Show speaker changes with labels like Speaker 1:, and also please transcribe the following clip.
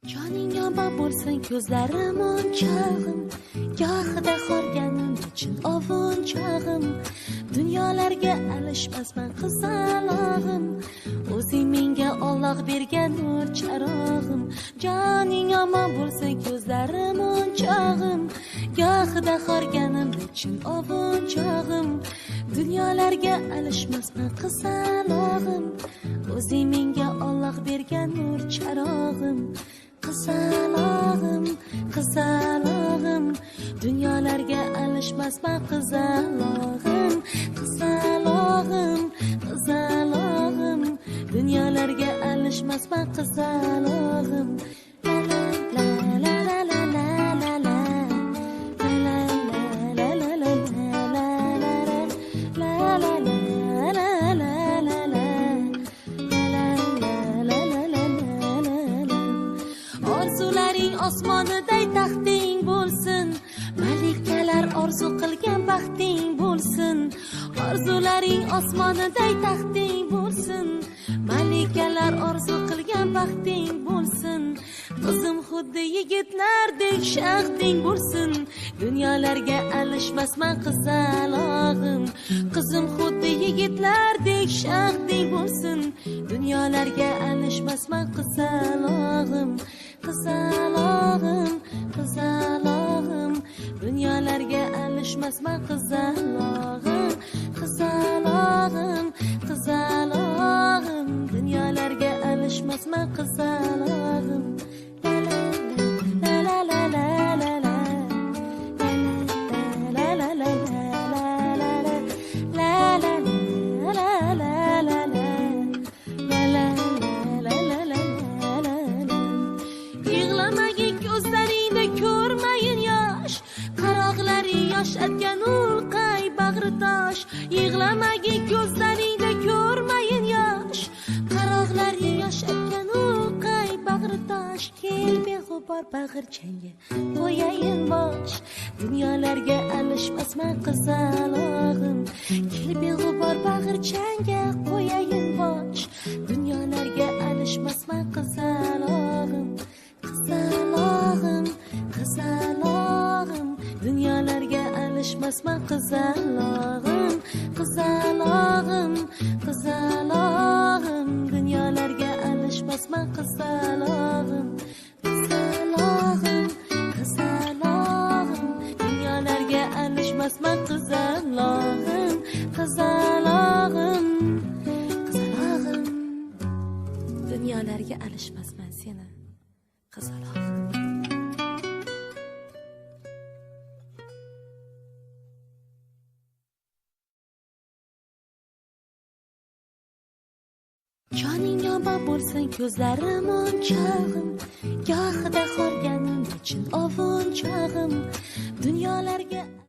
Speaker 1: Joning yomon bo'lsin ko'zlarim o'nchog'im, gohida xorganim chin ovunchog'im, dunyolarga alishmasman qizalog'im, o'zing menga Alloh bergan nur charog'im. Joning yomon bo'lsin ko'zlarim o'nchog'im, gohida xorganim chin ovunchog'im, dunyolarga alishmasman qizalog'im, o'zing menga Alloh bergan nur charog'im. Qizalog'im, qizalog'im, dunyolarga alishmasman qizalog'im. Qizalog'im, qizalog'im, dunyolarga alishmasman qizalog'im. La la la la la la la la la la la la osmoniday taxting bo'lsin, malikalar orzu qilgan baxting bo'lsin. Orzularing osmoniday taxting bo'lsin, malikalar orzu qilgan baxting bo'lsin. Qizim xuddi yigitlardek shaxting bo'lsin, dunyolarga alishmasman qizalog'im. Qizim xuddi yigitlardek shaxting bo'lsin, dunyolarga alishmasman qizalog'im. Qizalog'im, qizalog'im, dunyolarga alishmasman qizalog'im. Qizalog'im, qizalog'im, dunyolarga alishmasman qizalog'im. La la la la la la la la la la atgan ulqay bag'ri tosh. Yig'lamagin ko'zlaringda ko'rmayin yosh, qaroqlari yosh atgan ulqay bag'ri tosh. Kel beg'ubor bag'irchangga qo'yayin bosh, dunyolarga alishmasman qizalog'im. Kel beg'ubor bag'irchangga qo'yayin bosh, dunyolarga alishmasman qizalog'im. Qizalog'im, qizalog'im, dunyolarga alishmasman qizalog'im. Qizalog'im, qizalog'im, dunyolarga alishmasman qizalog'im. Qizalog'im, qizalog'im, dunyolarga alishmasman qizalog'im. Qizalog'im, qizalog'im, dunyolarga alishmasman seni qizalog'im. Joning yomon bo'lsin ko'zlarim o'nchog'im, gohida xorganim chin ovunchog'im, dunyolarga